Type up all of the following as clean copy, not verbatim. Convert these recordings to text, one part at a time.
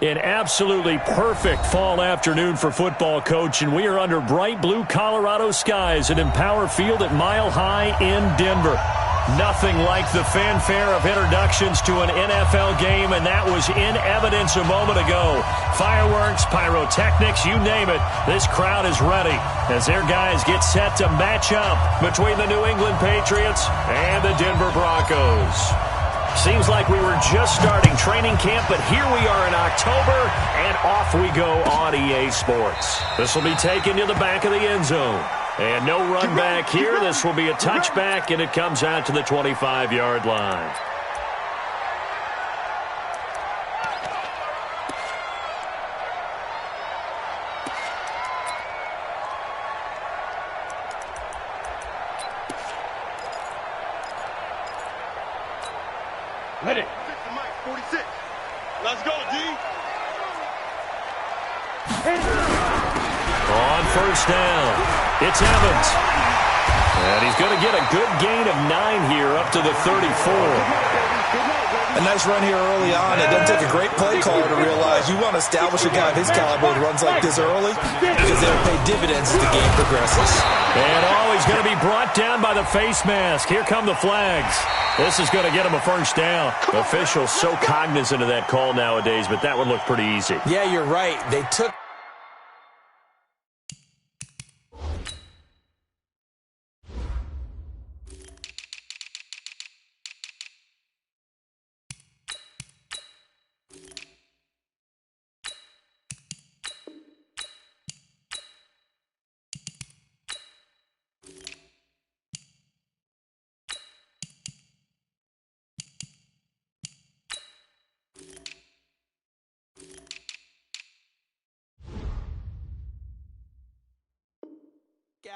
An absolutely perfect fall afternoon for football, Coach, and we are under bright blue Colorado skies at Empower Field at Mile High in Denver. Nothing like the fanfare of introductions to an NFL game, and that was in evidence a moment ago. Fireworks, pyrotechnics, you name it, this crowd is ready as their guys get set to match up between the New England Patriots and the Denver Broncos. Seems like we were just starting training camp, but here we are in October, and off we go on EA Sports. This will be taken to the back of the end zone. And no run back here. This will be a touchback, and it comes out to the 25-yard line. Ready. 46. Let's go, D. On first down, it's Evans. And he's going to get a good gain of 9 here up to the 34. A nice run here early on. It doesn't take a great play caller to realize you want to establish a guy of his caliber who runs like this early because they'll pay dividends as the game progresses. And he's going to be brought down by the face mask. Here come the flags. This is going to get him a first down. Officials so cognizant of that call nowadays, but that one looked pretty easy. Yeah, you're right. They took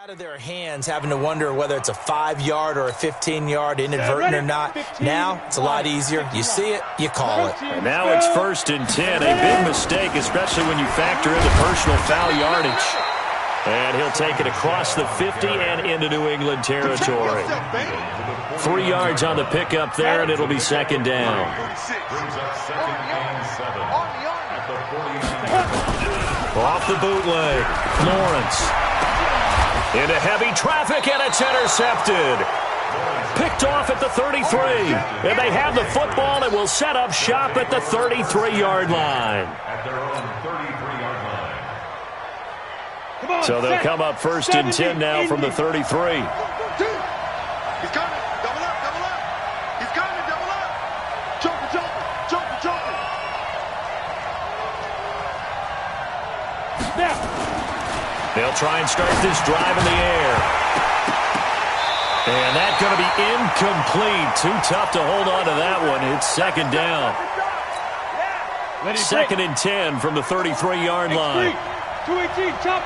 out of their hands, having to wonder whether it's a 5-yard or a 15-yard, inadvertent or not. Now it's a lot easier. You see it, you call it. And now it's 1st and 10. A big mistake, especially when you factor in the personal foul yardage. And he'll take it across the 50 and into New England territory. 3 yards on the pickup there, and it'll be 2nd down. Off the bootleg, Lawrence. Into heavy traffic, and it's intercepted. Picked off at the 33. And they have the football and will set up shop at the 33-yard line. So they'll come up 1st and 10 now from the 33. He's coming. Double up, double up. He's coming, double up. Joker, joker, joker, joker. Snap. They'll try and start this drive in the air. And that's going to be incomplete. Too tough to hold on to that one. It's 2nd down. 2nd and 10 from the 33-yard line. 218, chop.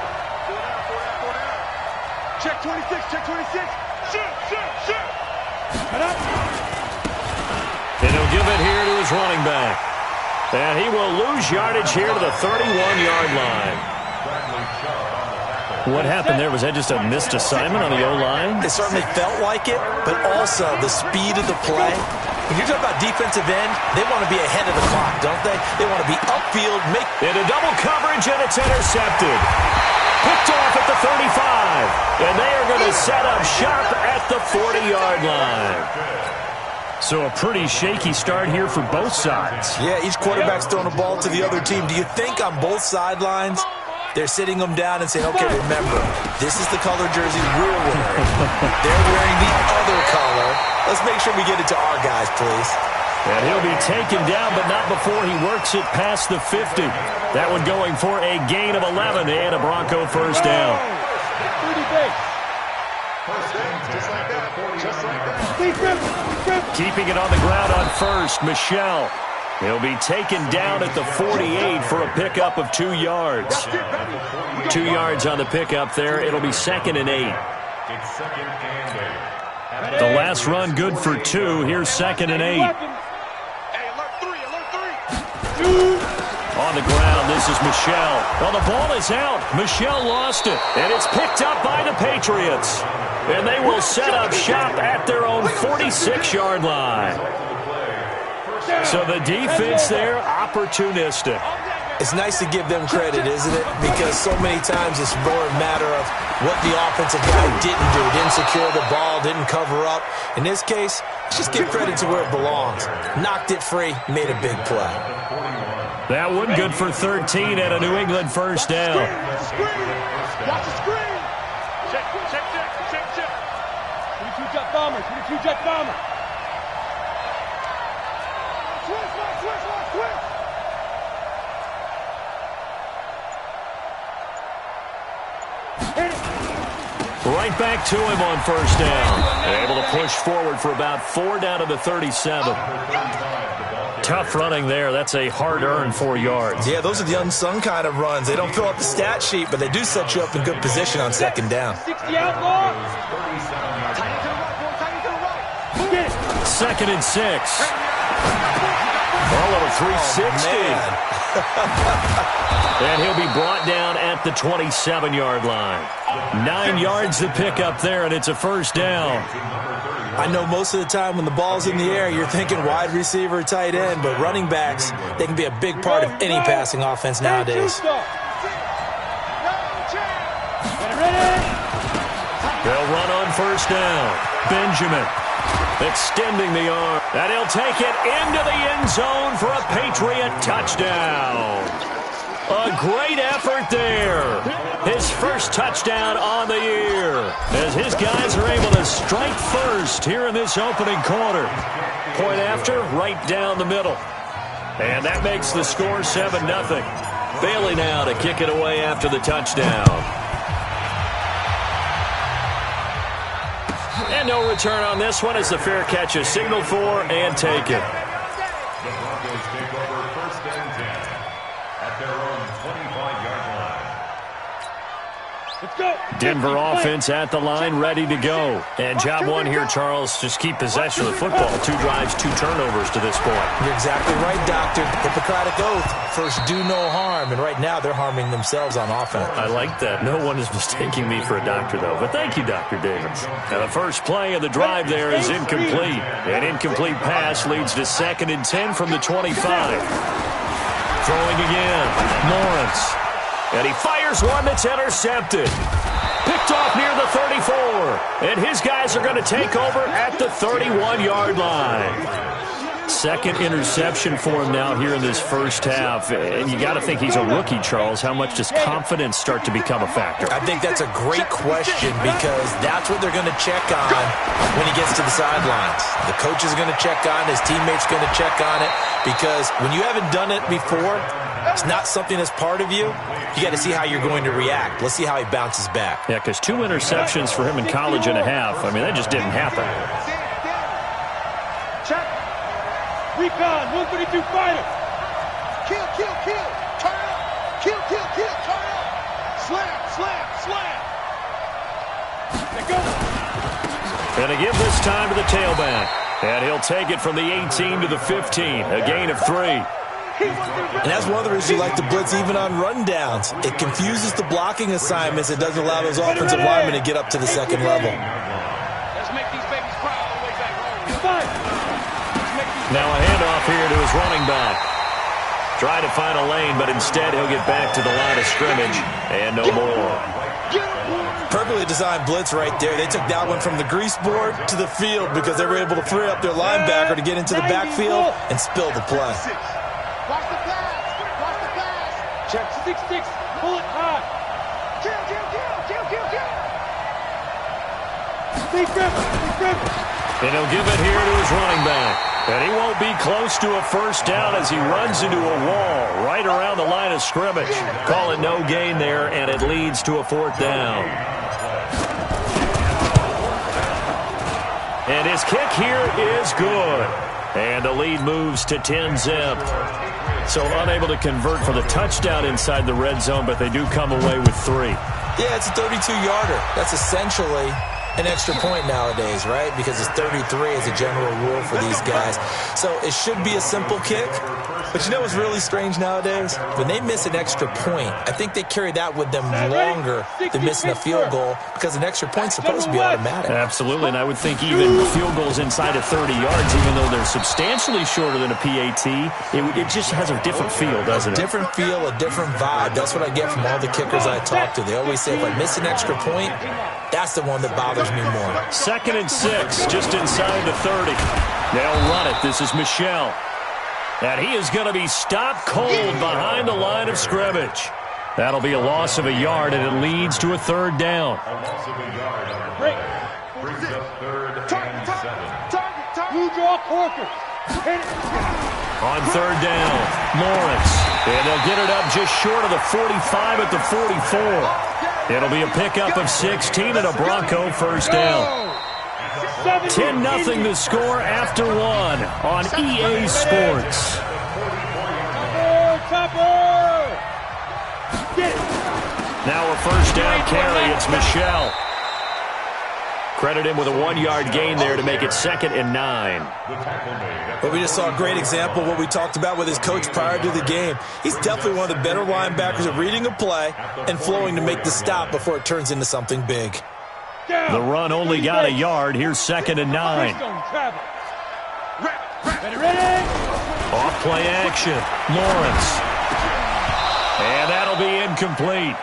Check 26, check 26. Shoot, shoot, shoot. And he'll give it here to his running back. And he will lose yardage here to the 31-yard line. What happened there? Was that just a missed assignment on the O-line? It certainly felt like it, but also the speed of the play. When you're talking about defensive end, they want to be ahead of the clock, don't they? They want to be upfield, make... Into double coverage, and it's intercepted. Picked off at the 35. And they are going to set up shop at the 40-yard line. So a pretty shaky start here for both sides. Yeah, each quarterback's throwing a ball to the other team. Do you think on both sidelines they're sitting them down and saying, okay, remember, this is the color jersey we're wearing. They're wearing the other color. Let's make sure we get it to our guys, please. And he'll be taken down, but not before he works it past the 50. That one going for a gain of 11 and a Bronco first down. Just like that. Just like that. Keeping it on the ground on first, Michel. He'll be taken down at the 48 for a pickup of 2 yards. 2 yards on the pickup there. It'll be 2nd and 8. The last run good for 2. Here's 2nd and 8. Hey, alert 3, alert 3. On the ground, this is Michel. Well, the ball is out. Michel lost it, and it's picked up by the Patriots. And they will set up shop at their own 46-yard line. So the defense there, opportunistic. It's nice to give them credit, isn't it? Because so many times it's more a matter of what the offensive guy didn't do. Didn't secure the ball, didn't cover up. In this case, just give credit to where it belongs. Knocked it free, made a big play. That one good for 13 at a New England first down. Watch the screen. Check, check, check, check, check. 22 jet bomber, 22 jet bomber. Switch, switch, switch, switch. Right back to him on first down. Able to push forward for about 4 down to the 37. Tough running there. That's a hard-earned 4 yards. Yeah, those are the unsung kind of runs. They don't fill up the stat sheet, but they do set you up in good position on 2nd down. 60 outlaw. Tight to the right, boy. Tight to the right. Get it. 2nd and 6. A little 360. And he'll be brought down at the 27-yard line. 9 yards to pick up there, and it's a first down. I know most of the time when the ball's in the air, you're thinking wide receiver, tight end, but running backs, they can be a big part of any passing offense nowadays. They'll run on first down. Benjamin extending the arm. And he'll take it into the end zone for a Patriot touchdown. A great effort there. His first touchdown on the year as his guys are able to strike first here in this opening quarter. Point after, right down the middle. And that makes the score 7-0. Bailey now to kick it away after the touchdown. And no return on this one as the fair catch is signaled for and taken. The Broncos take over 1st and 10 at their own 25-yard line. Let's go. Denver offense at the line, ready to go. And job one here, Charles, just keep possession of the football. 2 drives, 2 turnovers to this point. You're exactly right, Doctor. Hippocratic oath. First, do no harm. And right now, they're harming themselves on offense. I like that. No one is mistaking me for a doctor, though. But thank you, Dr. Davis. Now, the first play of the drive there is incomplete. An incomplete pass leads to 2nd and 10 from the 25. Throwing again. Lawrence. And he fires one that's intercepted. Picked off near the 34. And his guys are going to take over at the 31-yard line. 2nd interception for him now here in this first half. And you got to think he's a rookie, Charles. How much does confidence start to become a factor? I think that's a great question because that's what they're going to check on when he gets to the sidelines. The coach is going to check on it. His teammates going to check on it because when you haven't done it before, it's not something that's part of you. You got to see how you're going to react. Let's see how he bounces back. Yeah, because 2 interceptions for him in college and a half. I mean, that just didn't happen. Check. Recon, 132 fighter. Kill, kill, kill. Turn up. Kill, kill, kill. Turn up. Slam, slam, slam. Let go. And a give this time to the tailback. And he'll take it from the 18 to the 15. A gain of 3. And that's one of the reasons you like to blitz even on rundowns. It confuses the blocking assignments. It doesn't allow those offensive linemen to get up to the 2nd level. Let's make these babies proud on the way back home. Now a handoff here to his running back. Try to find a lane, but instead he'll get back to the line of scrimmage. And no more. Perfectly designed blitz right there. They took that one from the grease board to the field because they were able to free up their linebacker to get into the backfield and spill the play. Watch the pass. Watch the pass. Check 6-6. Pull it high. Kill, kill, kill, kill, kill, kill. Big grip. And he'll give it here to his running back. And he won't be close to a first down as he runs into a wall right around the line of scrimmage. Call it no gain there, and it leads to a 4th down. And his kick here is good. And the lead moves to 10-zip. So unable to convert for the touchdown inside the red zone, but they do come away with 3. Yeah, it's a 32-yarder. That's essentially an extra point nowadays, right? Because it's 33 as a general rule for these guys. So it should be a simple kick. But you know what's really strange nowadays? When they miss an extra point, I think they carry that with them longer than missing a field goal because an extra point's supposed to be automatic. Absolutely, and I would think even field goals inside of 30 yards, even though they're substantially shorter than a PAT, it just has a different feel, doesn't it? A different feel, a different vibe. That's what I get from all the kickers I talk to. They always say if I miss an extra point, that's the one that bothers me more. 2nd and 6, just inside the 30. They'll run it. This is Michel. And he is going to be stopped cold behind the line of scrimmage. That'll be a loss of a yard, and it leads to a 3rd down. A loss of a yard on the play. Brings up 3rd and 7. You draw Corker. On 3rd down, Lawrence. And they'll get it up just short of the 45 at the 44. It'll be a pickup of 16 and a Bronco 1st down. 10-0 the score after 1 on EA Sports. Now a 1st down carry. It's Michel. Credit him with a 1-yard gain there to make it 2nd and 9. But we just saw a great example of what we talked about with his coach prior to the game. He's definitely one of the better linebackers at reading a play and flowing to make the stop before it turns into something big. The run only got a yard. Here's 2nd and 9. Off play action. Lawrence. And that'll be incomplete.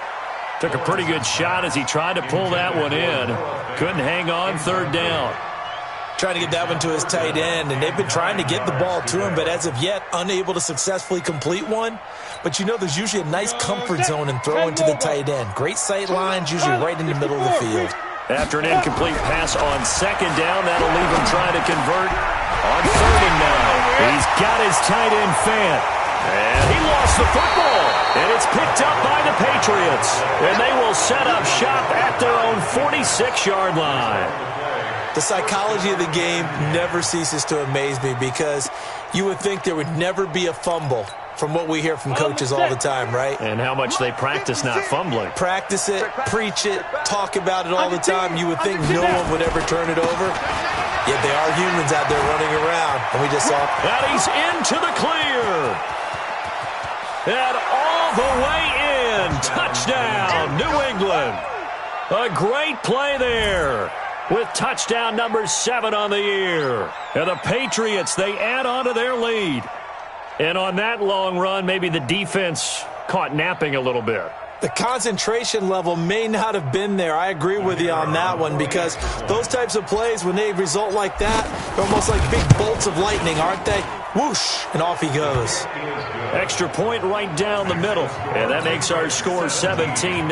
Took a pretty good shot as he tried to pull that one in. Couldn't hang on. 3rd down. Trying to get that one to his tight end, and they've been trying to get the ball to him, but as of yet, unable to successfully complete one. But you know there's usually a nice comfort zone in throwing to the tight end. Great sight lines, usually right in the middle of the field. After an incomplete pass on 2nd down, that'll leave him trying to convert on 3rd and 9. He's got his tight end fan. And he lost the football. And it's picked up by the Patriots. And they will set up shop at their own 46-yard line. The psychology of the game never ceases to amaze me because you would think there would never be a fumble from what we hear from coaches all the time, right? And how much they practice not fumbling. Practice it, preach it, talk about it all the time. You would think no one would ever turn it over. Yet they are humans out there running around. And we just saw. And he's into the clear. And all the way in. Touchdown, New England. A great play there with touchdown number 7 on the year. And the Patriots, they add on to their lead. And on that long run, maybe the defense caught napping a little bit. The concentration level may not have been there. I agree with you on that one because those types of plays, when they result like that, they're almost like big bolts of lightning, aren't they? Whoosh, and off he goes. Extra point right down the middle. And that makes our score 17-0.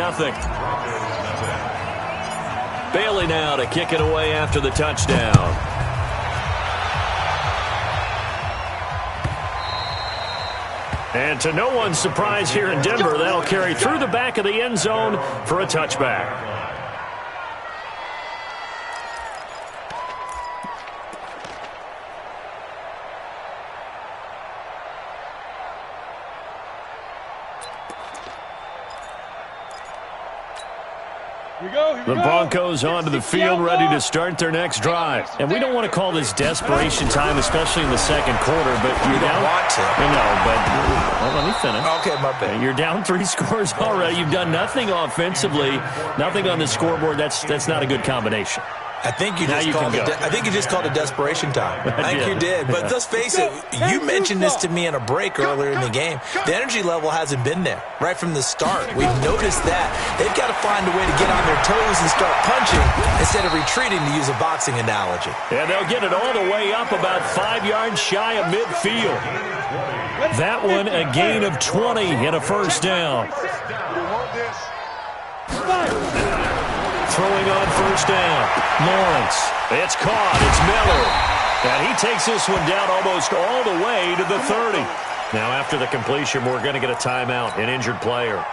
Bailey now to kick it away after the touchdown. And to no one's surprise here in Denver, that'll carry through the back of the end zone for a touchback. The Broncos onto the field, ready to start their next drive. And we don't want to call this desperation time, especially in the second quarter, but you're down. Want to. No, but well, let me finish. Okay, my bad. You're down 3 scores already. You've done nothing offensively, nothing on the scoreboard. That's not a good combination. I think you just called it desperation time. I think you did. But let's face it, you mentioned this to me in a break earlier in the game. The energy level hasn't been there right from the start. We've noticed that. They've got to find a way to get on their toes and start punching instead of retreating, to use a boxing analogy. And they'll get it all the way up about 5 yards shy of midfield. That one a gain of 20 and a 1st down. Throwing on 1st down. Lawrence. It's caught. It's Miller. And he takes this one down almost all the way to the 30. Now after the completion, we're going to get a timeout, an injured player.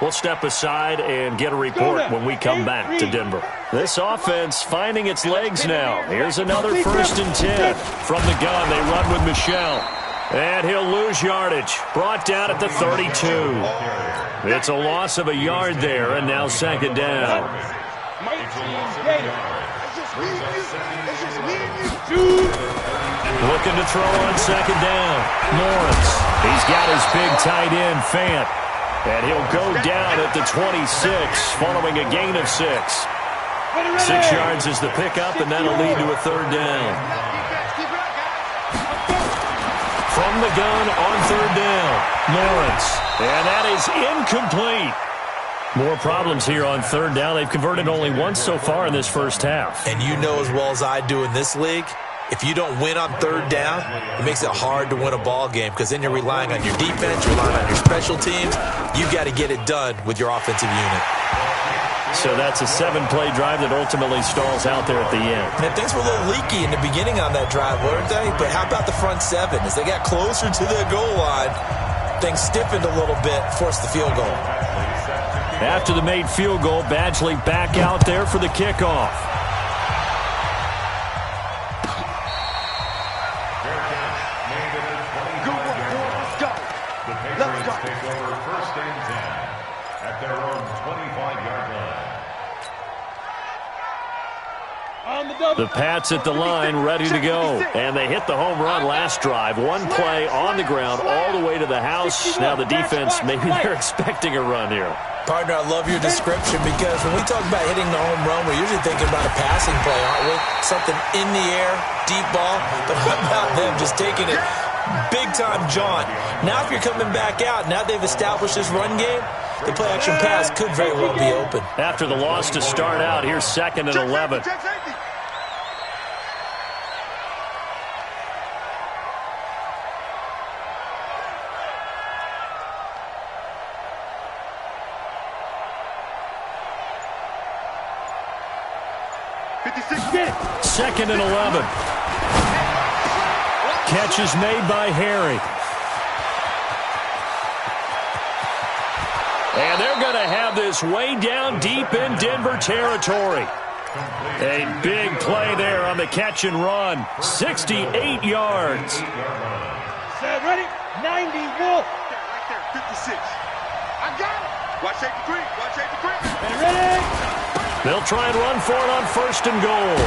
We'll step aside and get a report when we come back to Denver. This offense finding its legs now. Here's another 1st and 10. From the gun, they run with Michel. And he'll lose yardage. Brought down at the 32. It's a loss of a yard there, and now 2nd down. Looking to throw on 2nd down. Lawrence. He's got his big tight end, Fant. And he'll go down at the 26 following a gain of 6. 6 yards is the pickup, and that'll lead to a 3rd down. From the gun on 3rd down, Lawrence. And that is incomplete. More problems here on 3rd down. They've converted only once so far in this first half. And you know as well as I do in this league, if you don't win on 3rd down, it makes it hard to win a ball game because then you're relying on your defense, you're relying on your special teams. You've got to get it done with your offensive unit. So that's a 7-play drive that ultimately stalls out there at the end. And things were a little leaky in the beginning on that drive, weren't they? But how about the front 7? As they got closer to the goal line, things stiffened a little bit, forced the field goal. After the made field goal, Badgley back out there for the kickoff. The Pats at the line, ready to go. And they hit the home run last drive. 1 play on the ground all the way to the house. Now the defense, maybe they're expecting a run here. Partner, I love your description because when we talk about hitting the home run, we're usually thinking about a passing play, aren't we? Something in the air, deep ball. But what about them just taking it big-time jaunt? Now if you're coming back out, now they've established this run game, the play-action pass could very well be open. After the loss to start out, here's 2nd and 11. Second and 11. Catch is made by Harry. And they're going to have this way down deep in Denver territory. A big play there on the catch and run. 68 yards. Set, ready? 90 Wolf. Right there, 56. I got it. Watch 83. Watch 83. And ready? They'll try and run for it on 1st and goal.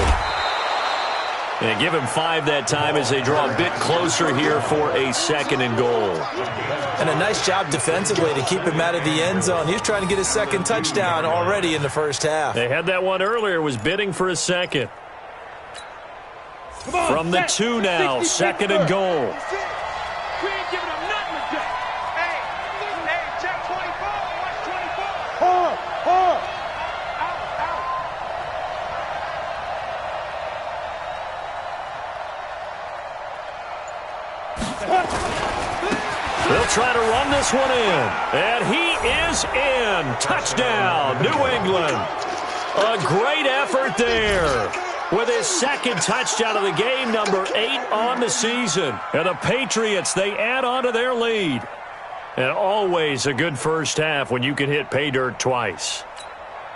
And give him 5 that time as they draw a bit closer here for a 2nd and goal. And a nice job defensively to keep him out of the end zone. He was trying to get his 2nd touchdown already in the first half. They had that one earlier, was bidding for a 2nd. From the 2 now, 2nd and goal. We ain't giving them nothing to do. Hey, check 24. Watch 24. Hold. They'll try to run this one in. And he is in. Touchdown, New England. A great effort there. With his 2nd touchdown of the game, number 8 on the season. And the Patriots, they add on to their lead. And always a good first half when you can hit pay dirt twice.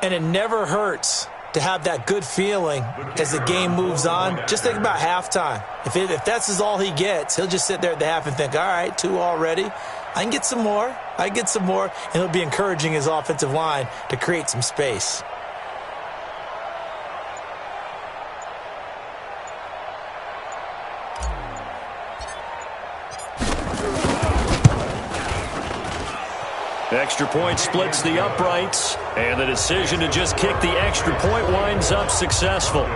And it never hurts to have that good feeling as the game moves on. Just think about halftime. If that's all he gets, he'll just sit there at the half and think, all right, 2 already. I can get some more. And he'll be encouraging his offensive line to create some space. Extra point splits the uprights, and the decision to just kick the extra point winds up successful.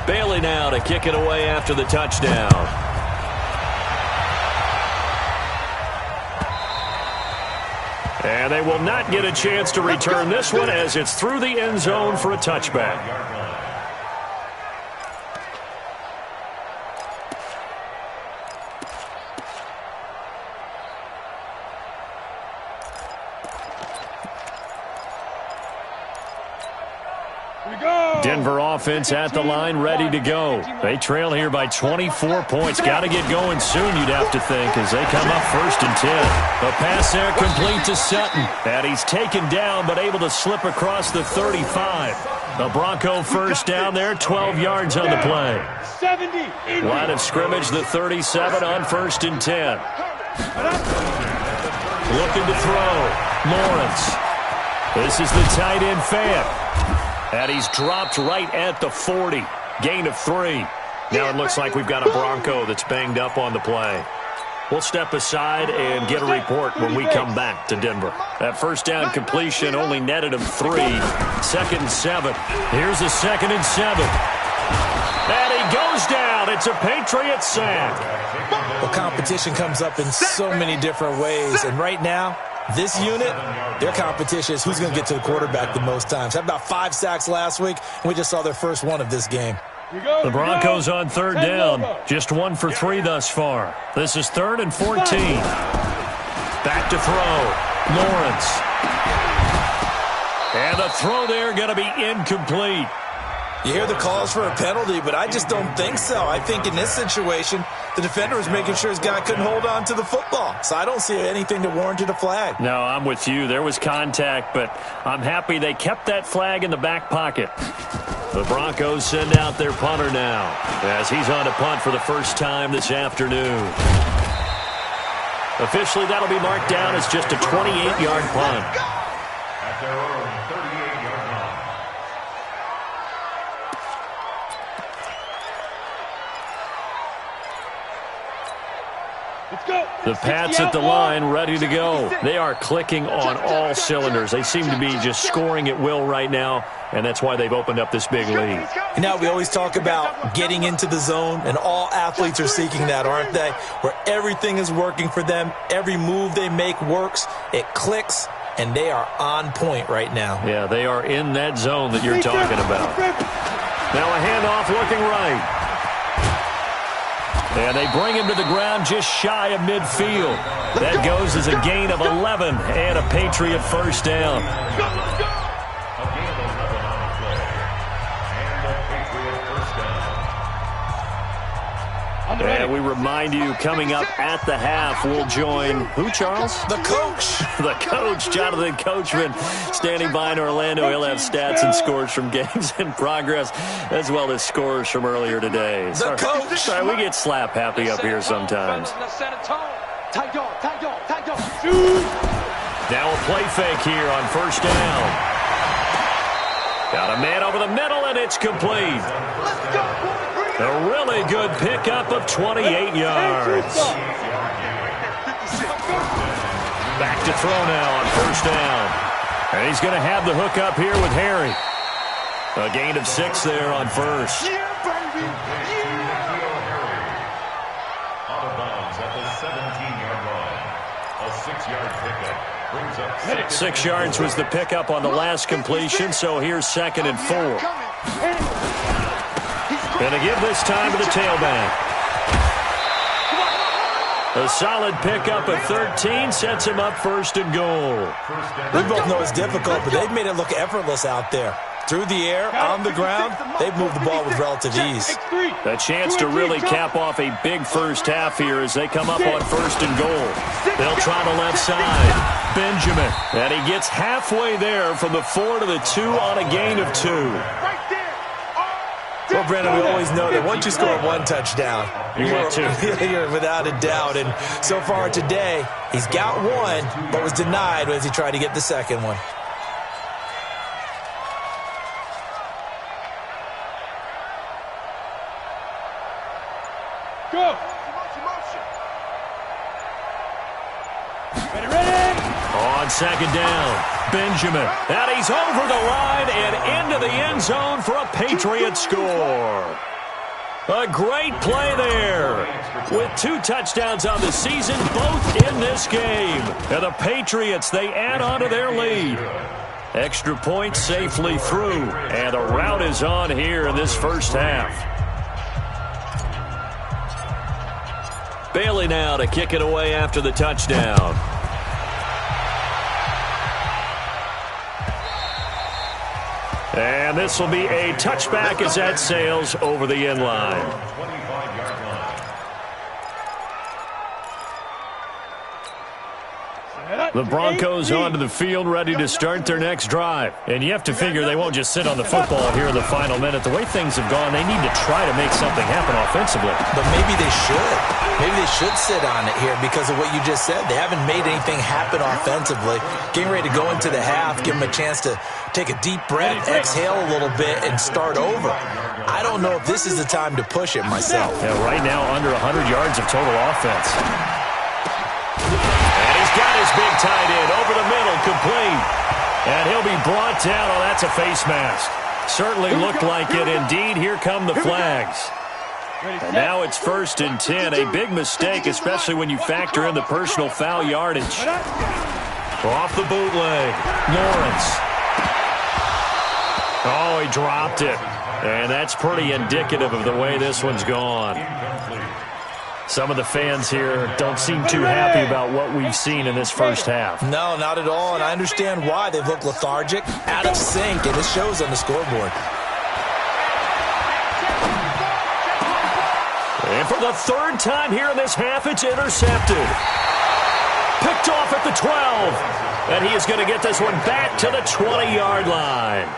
Bailey now to kick it away after the touchdown. And they will not get a chance to return this one as it's through the end zone for a touchback. Denver offense at the line, ready to go. They trail here by 24 points. Got to get going soon, you'd have to think, as they come up 1st and 10. The pass there complete to Sutton. And he's taken down, but able to slip across the 35. The Bronco first down there, 12 yards on the play. Line of scrimmage, the 37 on 1st and 10. Looking to throw. Lawrence. This is the tight end fan. And he's dropped right at the 40. Gain of 3. Now it looks like we've got a Bronco that's banged up on the play. We'll step aside and get a report when we come back to Denver. That first down completion only netted him 3. 2nd and 7. Here's a 2nd and 7. And he goes down. It's a Patriots sack. Well, competition comes up in so many different ways. And right now, this unit, their competition is who's going to get to the quarterback the most times. Had about 5 sacks last week, and we just saw their first one of this game. The Broncos on 3rd down. Just 1 for 3 thus far. This is 3rd and 14. Back to throw. Lawrence. And the throw there going to be incomplete. You hear the calls for a penalty, but I just don't think so. I think in this situation, the defender was making sure his guy couldn't hold on to the football. So I don't see anything that warranted a flag. No, I'm with you. There was contact, but I'm happy they kept that flag in the back pocket. The Broncos send out their punter now, as he's on to punt for the first time this afternoon. Officially, that'll be marked down as just a 28-yard punt. At their own 38-yard line. The Pats at the line, ready to go. They are clicking on all cylinders. They seem to be just scoring at will right now, and that's why they've opened up this big lead. You know, we always talk about getting into the zone, and all athletes are seeking that, aren't they? Where everything is working for them. Every move they make works. It clicks, and they are on point right now. Yeah, they are in that zone that you're talking about. Now a handoff looking right. And they bring him to the ground just shy of midfield. That goes as a gain of 11 and a Patriot first down. A gain of 11 on the play. And a Patriot first down. And we remind you, coming up at the half, we'll join who, Charles? The coach. The coach, Jonathan Coachman, standing by in Orlando. He'll have stats and scores from games in progress, as well as scores from earlier today. The coach. Sorry, we get slap happy up here sometimes. Now a play fake here on first down. Got a man over the middle, and it's complete. A really good pickup of 28 yards. Back to throw now on first down. And he's going to have the hook up here with Harry. A gain of 6 there on first. Out of bounds at the 17-yard line. A 6-yard pickup brings up 6. 6 yards was the pickup on the last completion, so here's 2nd and 4. Going to give this time to the tailback. A solid pickup at 13 sets him up 1st and goal. We both know it's difficult, but they've made it look effortless out there. Through the air, on the ground, they've moved the ball with relative ease. A chance to really cap off a big first half here as they come up on 1st and goal. They'll try the left side. Benjamin. And he gets halfway there from the 4 to the 2 on a gain of 2. Well, Brandon, we always know that once you score 1 touchdown, you're without a doubt. And so far today, he's got 1, but was denied as he tried to get the second one. Go! Ready! On 2nd down, Benjamin. And he's over the line and into the end zone for a Patriot score. A great play there. With 2 touchdowns on the season, both in this game. And the Patriots, they add on to their lead. Extra point safely through. And the rout is on here in this first half. Bailey now to kick it away after the touchdown. And this will be a touchback as that sails over the end line. 25-yard line. The Broncos onto the field, ready to start their next drive. And you have to figure they won't just sit on the football here in the final minute. The way things have gone, they need to try to make something happen offensively. But maybe they should. Maybe they should sit on it here because of what you just said. They haven't made anything happen offensively. Getting ready to go into the half, give them a chance to take a deep breath, exhale a little bit, and start over. I don't know if this is the time to push it myself. Yeah, right now, under 100 yards of total offense. And he's got his big tight end over the middle, complete. And he'll be brought down. Oh, that's a face mask. Certainly looked like it. Indeed, here come the flags. And now it's 1st and 10. A big mistake, especially when you factor in the personal foul yardage. Off the bootleg. Lawrence. Oh, he dropped it. And that's pretty indicative of the way this one's gone. Some of the fans here don't seem too happy about what we've seen in this first half. No, not at all, and I understand why. They've looked lethargic, out of sync, and it shows on the scoreboard. And for the 3rd time here in this half, it's intercepted. Picked off at the 12. And he is going to get this one back to the 20-yard line.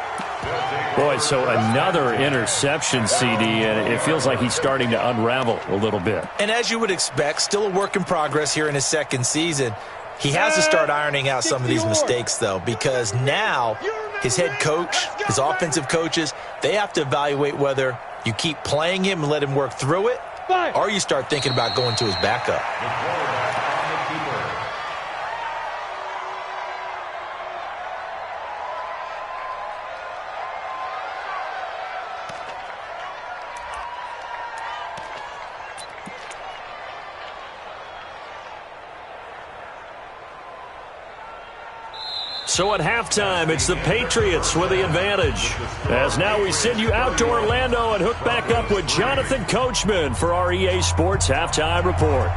Boy, so another interception, CD, and it feels like he's starting to unravel a little bit. And as you would expect, still a work in progress here in his 2nd season. He has to start ironing out some of these mistakes, though, because now his head coach, his offensive coaches, they have to evaluate whether you keep playing him and let him work through it, or you start thinking about going to his backup. So at halftime, it's the Patriots with the advantage. As now we send you out to Orlando and hook back up with Jonathan Coachman for our EA Sports Halftime Report.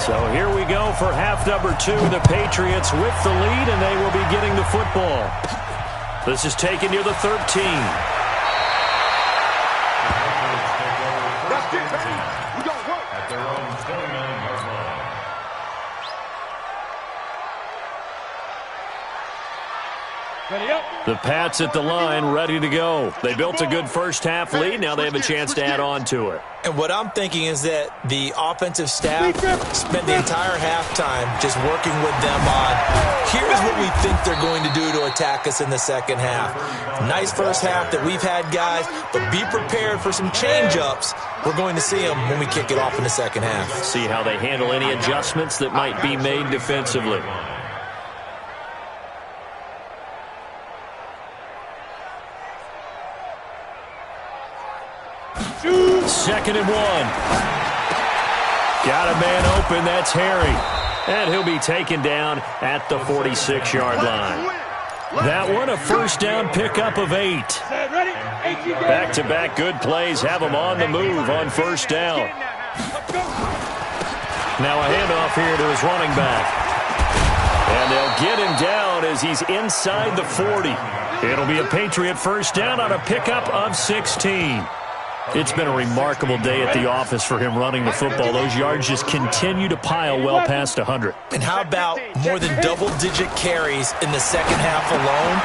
So here we go for half number 2. The Patriots with the lead, and they will be getting the football. This is taken near the 13. At their own 29-yard line. The Pats at the line, ready to go. They built a good first half lead. Now they have a chance to add on to it. And what I'm thinking is that the offensive staff spent the entire halftime just working with them on, here's what we think they're going to do to attack us in the second half. Nice first half that we've had, guys, but be prepared for some change-ups. We're going to see them when we kick it off in the second half. See how they handle any adjustments that might be made defensively. Second and 1. Got a man open. That's Harry. And he'll be taken down at the 46-yard line. That one, a first down pickup of 8. Back-to-back good plays have him on the move on first down. Now a handoff here to his running back. And they'll get him down as he's inside the 40. It'll be a Patriot first down on a pickup of 16. It's been a remarkable day at the office for him running the football. Those yards just continue to pile well past 100. And how about more than double-digit carries in the second half alone?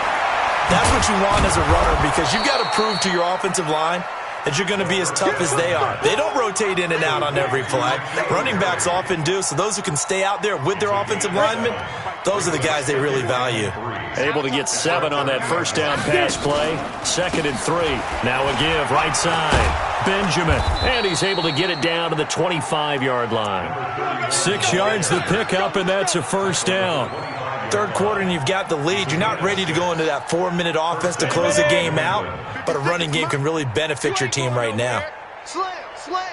That's what you want as a runner, because you've got to prove to your offensive line that you're going to be as tough as they are. They don't rotate in and out on every play. Running backs often do, so those who can stay out there with their offensive linemen, those are the guys they really value. Able to get 7 on that first down pass play. 2nd and 3. Now a give right side. Benjamin. And he's able to get it down to the 25-yard line. 6 yards the pickup, and that's a first down. Third quarter and you've got the lead. You're not ready to go into that 4-minute offense to close the game out, but a running game can really benefit your team right now. Slam, slam.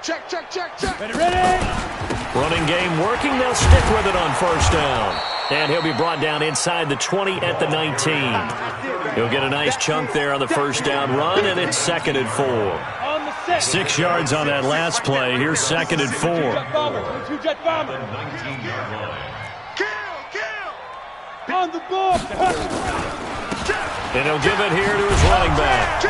Check, check, check, check. Ready. Running game working. They'll stick with it on first down. And he'll be brought down inside the 20 at the 19. He'll get a nice chunk there on the first down run, and it's 2nd and 4. 6 yards on that last play. Here's 2nd and 4. On the ball. And he'll give it here to his running back.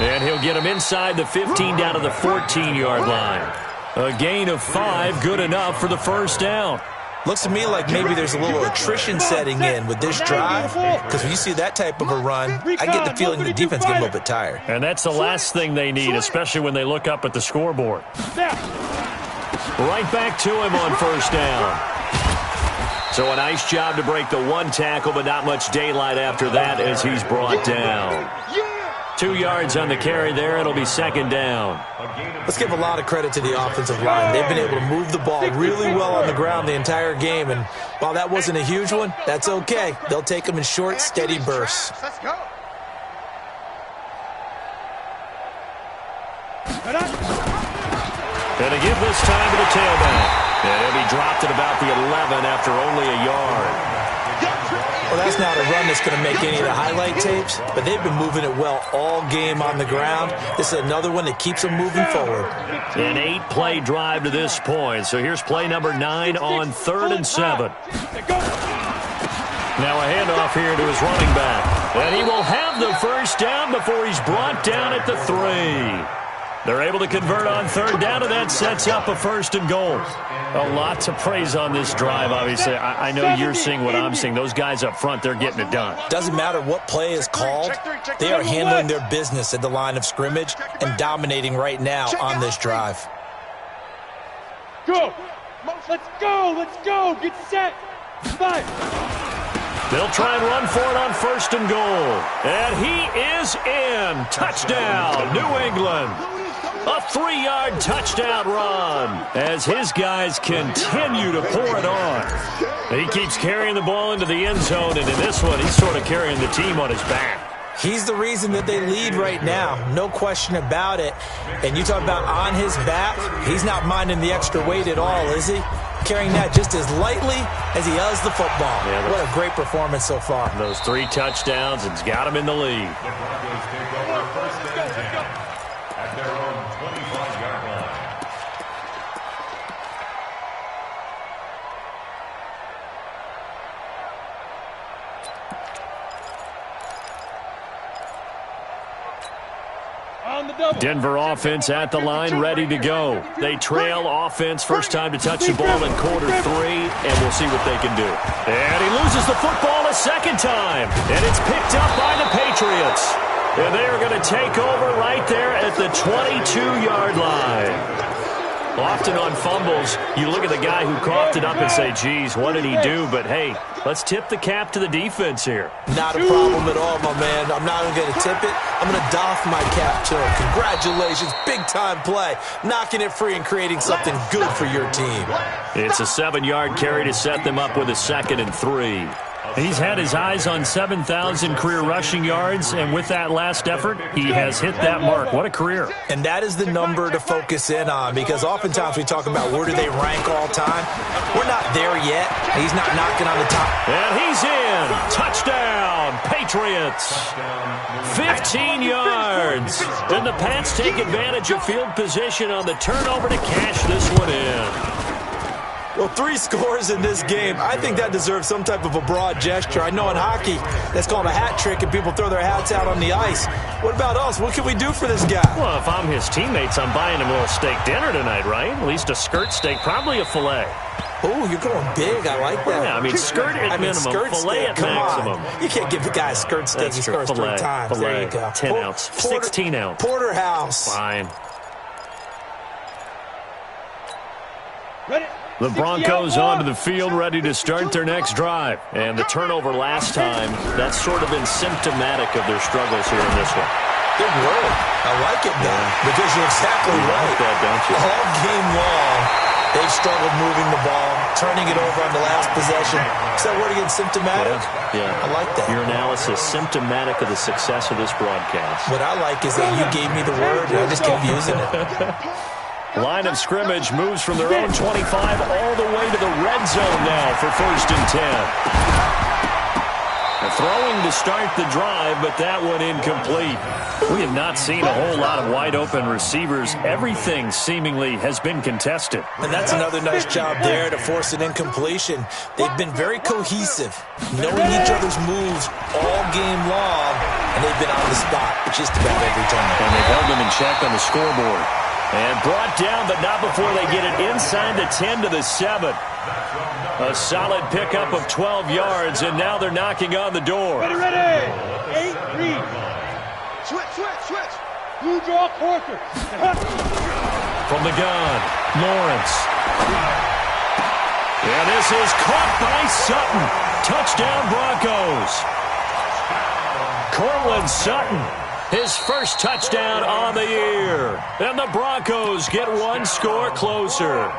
And he'll get him inside the 15 down to the 14-yard line. A gain of 5, good enough for the first down. Looks to me like maybe there's a little attrition setting in with this drive, because when you see that type of a run, I get the feeling the defense gets a little bit tired. And that's the last thing they need, especially when they look up at the scoreboard. Right back to him on first down. So a nice job to break the one tackle, but not much daylight after that as he's brought down. 2 yards on the carry there. It'll be second down. Let's give a lot of credit to the offensive line. They've been able to move the ball really well on the ground the entire game. And while that wasn't a huge one, that's okay. They'll take them in short, steady bursts. Let's go. And a give this time to the tailback. And he'll be dropped at about the 11 after only a yard. Well, that's not a run that's going to make any of the highlight tapes, but they've been moving it well all game on the ground. This is another one that keeps them moving forward. An 8-play drive to this point. So here's play number 9 on 3rd and 7. Now a handoff here to his running back. And he will have the first down before he's brought down at the 3. They're able to convert on 3rd down, and that sets up a 1st and goal. A lot to praise on this drive, obviously. I know you're seeing what I'm seeing. Those guys up front, they're getting it done. Doesn't matter what play is called. They are handling their business at the line of scrimmage and dominating right now on this drive. Go. Let's go. Let's go. Get set. 5. They'll try and run for it on 1st and goal. And he is in. Touchdown, New England. A 3-yard touchdown run as his guys continue to pour it on. He keeps carrying the ball into the end zone, and in this one, he's sort of carrying the team on his back. He's the reason that they lead right now, no question about it. And you talk about on his back, he's not minding the extra weight at all, is he? Carrying that just as lightly as he does the football. Yeah, what a great performance so far. Those 3 touchdowns, it's got him in the lead. The Broncos take over 1st and 10 at their own 25-yard line. Denver offense at the line, ready to go. They trail offense, first time to touch the ball in quarter 3, and we'll see what they can do. And he loses the football a second time, and it's picked up by the Patriots. And they are going to take over right there at the 22-yard line. Often on fumbles, you look at the guy who coughed it up and say, geez, what did he do? But, hey, let's tip the cap to the defense here. Not a problem at all, my man. I'm not even going to tip it. I'm going to doff my cap to him. Congratulations. Big-time play. Knocking it free and creating something good for your team. It's a 7-yard carry to set them up with a 2nd and 3. He's had his eyes on 7,000 career rushing yards, and with that last effort, he has hit that mark. What a career. And that is the number to focus in on, because oftentimes we talk about where do they rank all time. We're not there yet. He's not knocking on the top. And he's in. Touchdown, Patriots. 15 yards. And the Pats take advantage of field position on the turnover to cash this one in. Well, 3 scores in this game. I think that deserves some type of a broad gesture. I know in hockey, that's called a hat trick, and people throw their hats out on the ice. What about us? What can we do for this guy? Well, if I'm his teammates, I'm buying him a little steak dinner tonight, right? At least a skirt steak, probably a filet. Oh, you're going big. I like that. Yeah, I mean, skirt at minimum, filet at maximum. You can't give the guy a skirt steak. He scores 3 times. Filet. There you go. 10 ounce, 16 ounce. Porterhouse. Fine. Ready? The Broncos onto the field, ready to start their next drive. And the turnover last time, that's sort of been symptomatic of their struggles here in this one. Good word. I like it, man, because you're exactly right. Like that, don't you? All game long, they've struggled moving the ball, turning it over on the last possession. Is that word again, symptomatic? Yeah. I like that. Your analysis, symptomatic of the success of this broadcast. What I like is that you gave me the word, and I just kept using it. Line of scrimmage moves from their own 25 all the way to the red zone now for 1st and 10. Throwing to start the drive, but that one incomplete. We have not seen a whole lot of wide-open receivers. Everything seemingly has been contested. And that's another nice job there to force an incompletion. They've been very cohesive, knowing each other's moves all game long, and they've been on the spot just about every time. And they've held them in check on the scoreboard. And brought down, but not before they get it inside the 10 to the 7. A solid pickup of 12 yards, and now they're knocking on the door. Ready, ready. 8 read. Switch. Blue draw quarter. From the gun, Lawrence. And this is caught by Sutton. Touchdown, Broncos. Cortland Sutton, his first touchdown on the year. And the Broncos get one score closer.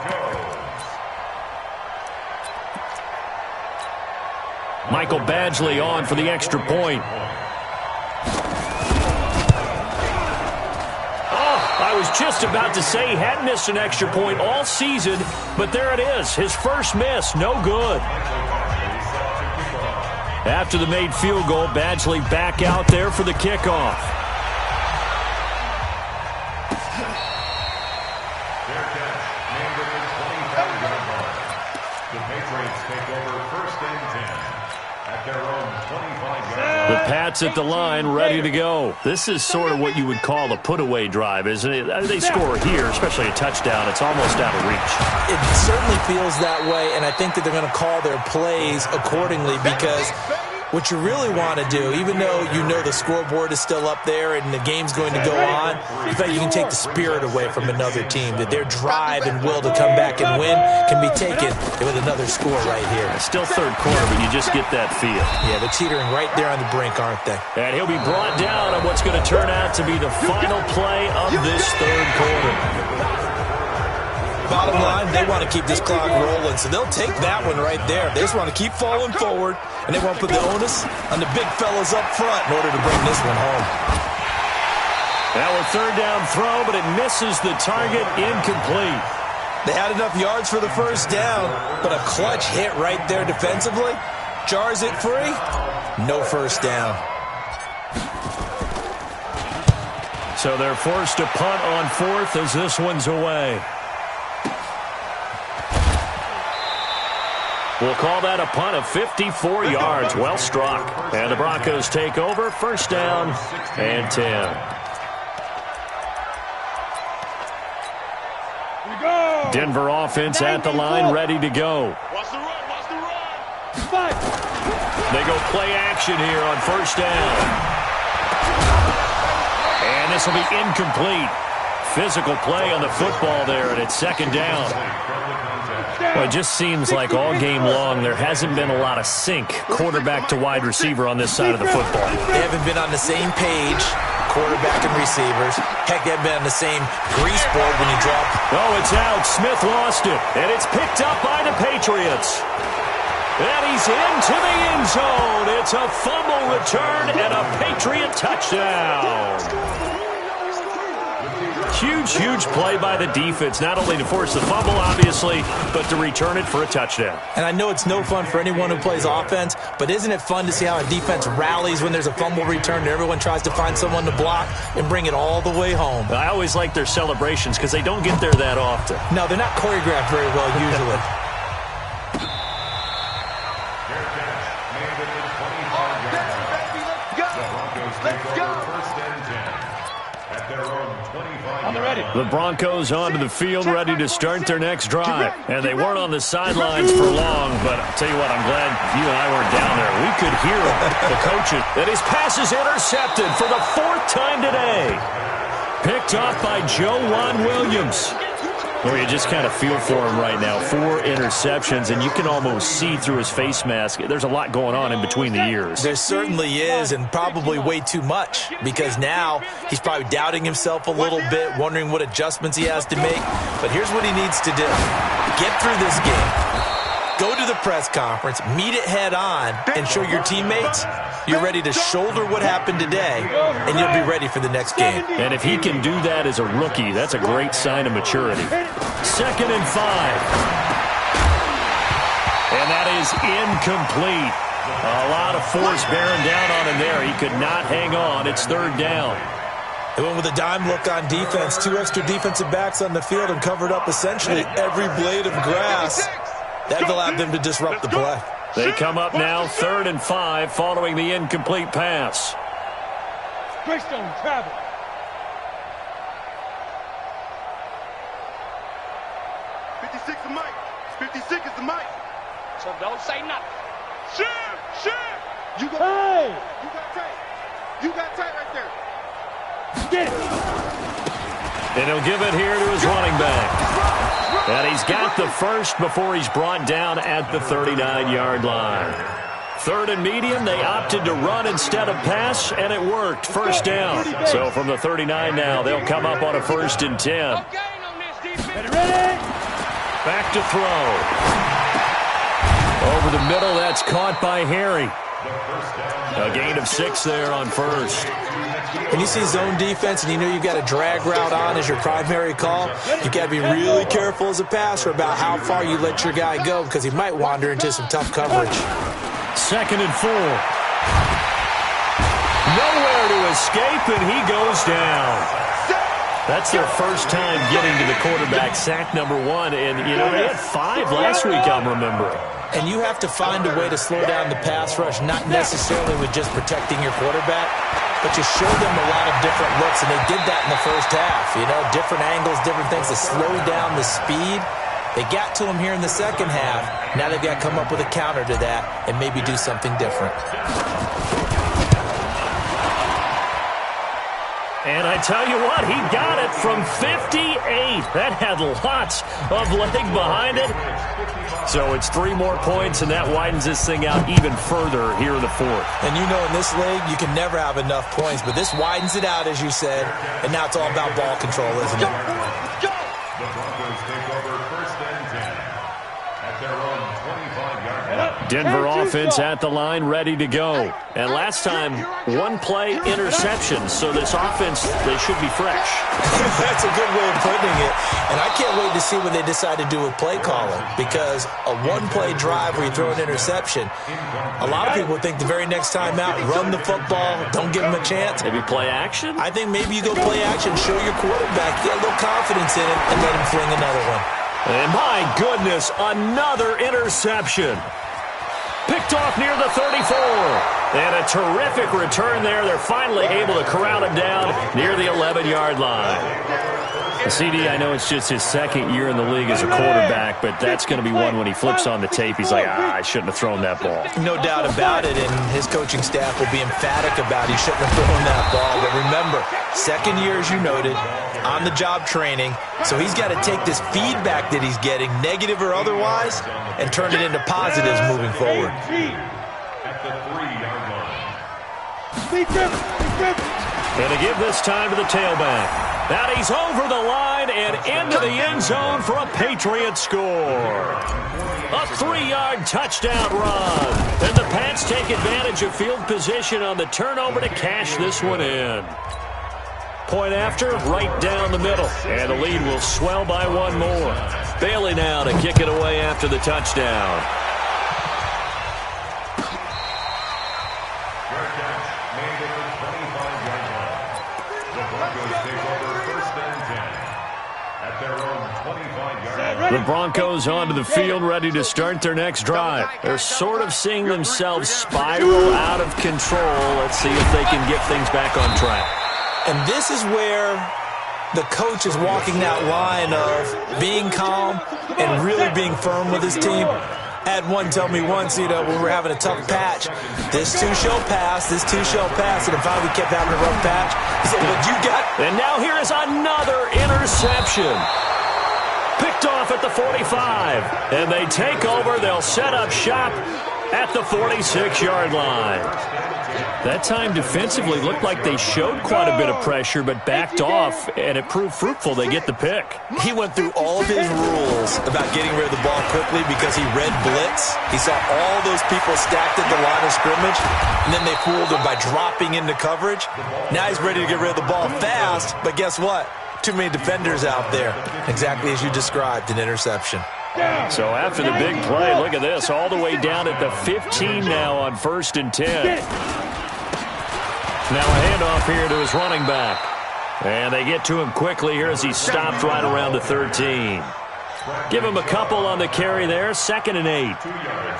Michael Badgley on for the extra point. I was just about to say he hadn't missed an extra point all season, but there it is. His first miss, no good. After the made field goal, Badgley back out there for the kickoff. The Patriots take over 1st and 10 at their own 25-yard The Pats at the line, ready to go. This is sort of what you would call a put-away drive, isn't it? They score here, especially a touchdown. It's almost out of reach. It certainly feels that way, and I think that they're going to call their plays accordingly because what you really want to do, even though you know the scoreboard is still up there and the game's going to go on, in fact, you can take the spirit away from another team, that their drive and will to come back and win can be taken with another score right here. It's still third quarter, but you just get that feel. Yeah, they're teetering right there on the brink, aren't they? And he'll be brought down on what's going to turn out to be the final play of this third quarter. Bottom line, they want to keep this clock rolling, so they'll take that one right there. They just want to keep falling forward, and they want to put the onus on the big fellas up front in order to bring this one home. Now a third down throw, but it misses the target, incomplete. They had enough yards for the first down, but a clutch hit right there defensively. Jars it free, no first down. So they're forced to punt on 4th as this one's away. We'll call that a punt of 54 yards. Well struck. And the Broncos take over. 1st down and 10. Denver offense at the line, ready to go. Watch the run. They go play action here on 1st down. And this will be incomplete. Physical play on the football there, and it's 2nd down. Well, it just seems like all game long there hasn't been a lot of sync quarterback to wide receiver on this side of the football. They haven't been on the same page, quarterback and receivers. Heck, they haven't been on the same grease board when you drop. Oh, it's out. Smith lost it, and it's picked up by the Patriots. And he's into the end zone. It's a fumble return and a Patriot touchdown. Huge play by the defense, not only to force the fumble, obviously, but to return it for a touchdown. And I know it's no fun for anyone who plays offense, but isn't it fun to see how a defense rallies when there's a fumble return and everyone tries to find someone to block and bring it all the way home? I always like their celebrations because they don't get there that often. No, they're not choreographed very well usually. The Broncos onto the field, ready to start their next drive. And they weren't on the sidelines for long, but I'll tell you what, I'm glad you and I weren't down there. We could hear the coaches. And his pass is intercepted for the 4th time today. Picked off by Joejuan Williams. Well, you just kind of feel for him right now. 4 interceptions, and you can almost see through his face mask. There's a lot going on in between the ears. There certainly is, and probably way too much, because now he's probably doubting himself a little bit, wondering what adjustments he has to make. But here's what he needs to do. Get through this game. Go to the press conference, meet it head on, and show your teammates you're ready to shoulder what happened today, and you'll be ready for the next game. And if he can do that as a rookie, that's a great sign of maturity. 2nd and 5. And that is incomplete. A lot of force bearing down on him there. He could not hang on. It's third down. They went with a dime look on defense. 2 extra defensive backs on the field and covered up essentially every blade of grass. That allowed them to disrupt the play. They come up now 3rd and 5 following the incomplete pass. Greystone travel. The mic. 56 is the mic. So don't say nothing. Shit. You got Hey! tight. You got tight right there. Get it! And he'll give it here to his running back. And he's got the first before he's brought down at the 39-yard line. 3rd and medium, they opted to run instead of pass, and it worked. First down. So from the 39 now, they'll come up on a 1st and 10. Ready? Back to throw. Over the middle, that's caught by Harry. A gain of 6 there on 1st. When you see zone defense and you know you've got a drag route on as your primary call, you got to be really careful as a passer about how far you let your guy go because he might wander into some tough coverage. 2nd and 4. Nowhere to escape, and he goes down. That's their first time getting to the quarterback, sack number 1. And, you know, they had 5 last week, I'm remembering. And you have to find a way to slow down the pass rush, not necessarily with just protecting your quarterback, but you show them a lot of different looks, and they did that in the first half. You know, different angles, different things to slow down the speed. They got to him here in the second half. Now they've got to come up with a counter to that and maybe do something different. And I tell you what, he got it from 58. That had lots of leg behind it. So it's 3 more points, and that widens this thing out even further here in the 4th. And you know in this league, you can never have enough points, but this widens it out, as you said, and now it's all about ball control, isn't it? The Broncos take over 1st and 10 at their own 25-yard line. Denver offense at the line, ready to go. And last time, 1-play interception, so this offense, they should be fresh. That's a good way of putting it. And I can't wait to see what they decide to do with play calling, because a 1-play drive where you throw an interception, a lot of people think the very next time out, run the football, don't give them a chance. Maybe play action? I think maybe you go play action, show your quarterback, get a little confidence in him, and let him fling another one. And my goodness, another interception. Picked off near the 34. And a terrific return there. They're finally able to corral him down near the 11-yard line. CD, I know it's just his 2nd year in the league as a quarterback, but that's going to be one when he flips on the tape. He's like, I shouldn't have thrown that ball. No doubt about it, and his coaching staff will be emphatic about he shouldn't have thrown that ball. But remember, 2nd year, as you noted, on-the-job training, so he's got to take this feedback that he's getting, negative or otherwise, and turn it into positives moving forward. At the 3-yard line. And to give this time to the tailback. Now he's over the line and into the end zone for a Patriots score. A 3-yard touchdown run. And the Pats take advantage of field position on the turnover to cash this one in. Point after, right down the middle. And the lead will swell by 1 more. Bailey now to kick it away after the touchdown. Fair catch made at the 25-yard line. The Broncos take over 1st and 10 at their own 25-yard line. The Broncos onto the field, ready to start their next drive. They're sort of seeing themselves spiral out of control. Let's see if they can get things back on track. And this is where the coach is walking that line of being calm and really being firm with his team. I had one tell me once, you know, when we were having a tough patch, this too shall pass, this too shall pass. And if finally we kept having a rough patch, he said, but you got... And now here is another interception. Picked off at the 45. And they take over. They'll set up shop at the 46-yard line. That time defensively looked like they showed quite a bit of pressure but backed off, and it proved fruitful. They get the pick. He went through all of his rules about getting rid of the ball quickly because he read blitz. He saw all those people stacked at the line of scrimmage, and then they fooled him by dropping into coverage. Now he's ready to get rid of the ball fast, but guess what? Too many defenders out there. Exactly as you described, an interception. So after the big play, look at this, all the way down at the 15 now on 1st and 10. Now a handoff here to his running back. And they get to him quickly here as he stopped right around the 13. Give him a couple on the carry there, 2nd and 8.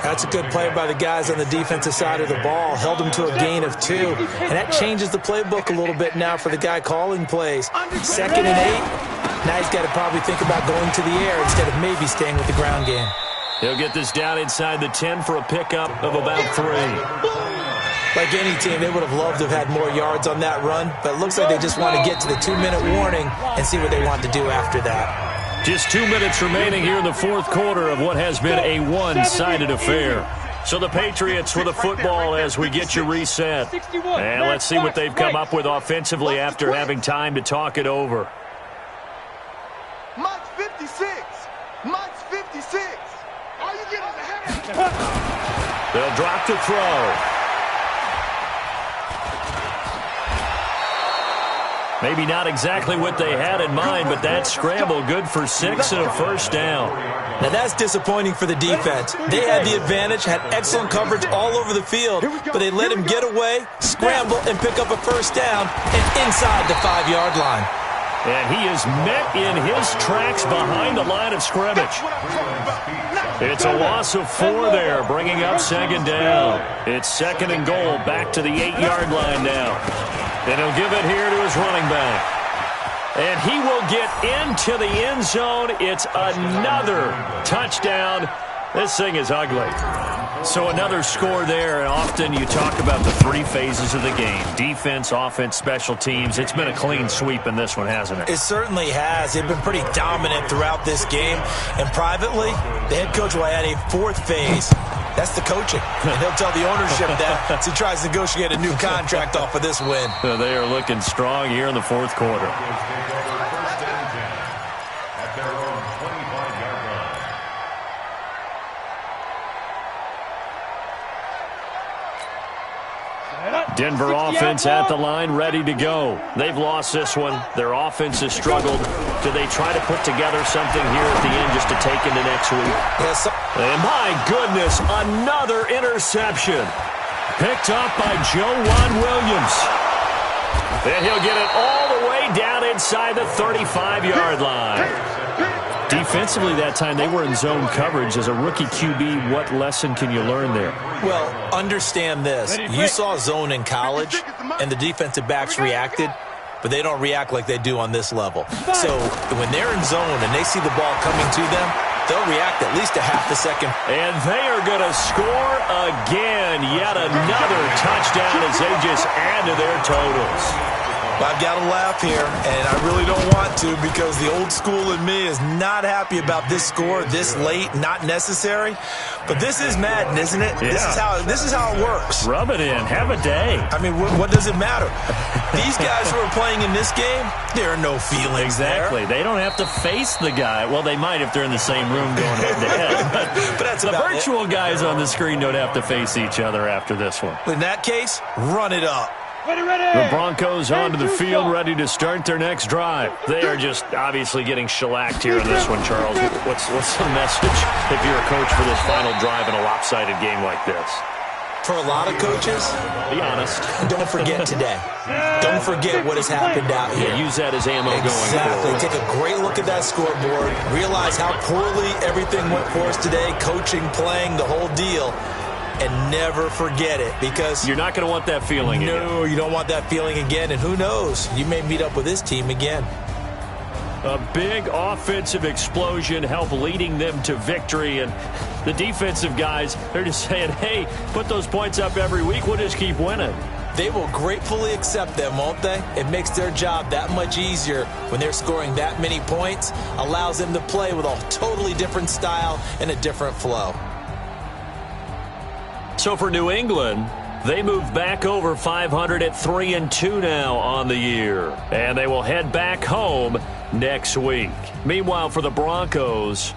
That's a good play by the guys on the defensive side of the ball. Held him to a gain of 2. And that changes the playbook a little bit now for the guy calling plays. 2nd and 8. Now he's got to probably think about going to the air instead of maybe staying with the ground game. He'll get this down inside the 10 for a pickup of about 3. Like any team, they would have loved to have had more yards on that run, but it looks like they just want to get to the 2-minute warning and see what they want to do after that. Just 2 minutes remaining here in the 4th quarter of what has been a one-sided affair. So the Patriots with the football as we get you reset. And let's see what they've come up with offensively after having time to talk it over. Mike's 56. Mike's 56. All you get is a half. They'll drop the throw. Maybe not exactly what they had in mind, but that scramble good for 6 and a 1st down. Now that's disappointing for the defense. They had the advantage, had excellent coverage all over the field, but they let him get away, scramble, and pick up a 1st down and inside the 5-yard line. And he is met in his tracks behind the line of scrimmage. It's a loss of 4 there, bringing up 2nd down. It's 2nd and goal, back to the 8-yard line now. And he'll give it here to his running back. And he will get into the end zone. It's another touchdown. This thing is ugly. So another score there, and often you talk about the 3 phases of the game. Defense, offense, special teams. It's been a clean sweep in this one, hasn't it? It certainly has. They've been pretty dominant throughout this game. And privately, the head coach will add a 4th phase. That's the coaching. And he'll tell the ownership that as he tries to negotiate a new contract off of this win. They are looking strong here in the 4th quarter. Denver offense at the line, ready to go. They've lost this one. Their offense has struggled. Do they try to put together something here at the end just to take into next week? Yes. And my goodness, another interception. Picked up by Juwan Williams. And he'll get it all the way down inside the 35-yard line. Defensively that time, they were in zone coverage. As a rookie QB, what lesson can you learn there? Well, understand this. You saw zone in college, and the defensive backs reacted, but they don't react like they do on this level. So when they're in zone and they see the ball coming to them, they'll react at least a half a second. And they are going to score again. Yet another touchdown as they just add to their totals. Well, I've got to laugh here, and I really don't want to because the old school in me is not happy about this score this late, not necessary. But this is Madden, isn't it? Yeah. This is how it works. Rub it in. Have a day. I mean, what does it matter? These guys who are playing in this game, there are no feelings Exactly. there. They don't have to face the guy. Well, they might if they're in the same room going head-to-head. But that's the about virtual guys on the screen don't have to face each other after this one. In that case, run it up. The Broncos onto the field, ready to start their next drive. They are just obviously getting shellacked here in this one, Charles. What's the message if you're a coach for this final drive in a lopsided game like this? For a lot of coaches, be honest. Don't forget today. Don't forget what has happened out here. Yeah, use that as ammo going forward. Take a great look at that scoreboard. Realize how poorly everything went for us today, coaching, playing, the whole deal. And never forget it, because you're not going to want that feeling again. No, you don't want that feeling again. And who knows? You may meet up with this team again. A big offensive explosion helped leading them to victory. And the defensive guys, they're just saying, hey, put those points up every week. We'll just keep winning. They will gratefully accept them, won't they? It makes their job that much easier when they're scoring that many points. Allows them to play with a totally different style and a different flow. So for New England, they move back over 500 at 3-2 now on the year. And they will head back home next week. Meanwhile, for the Broncos,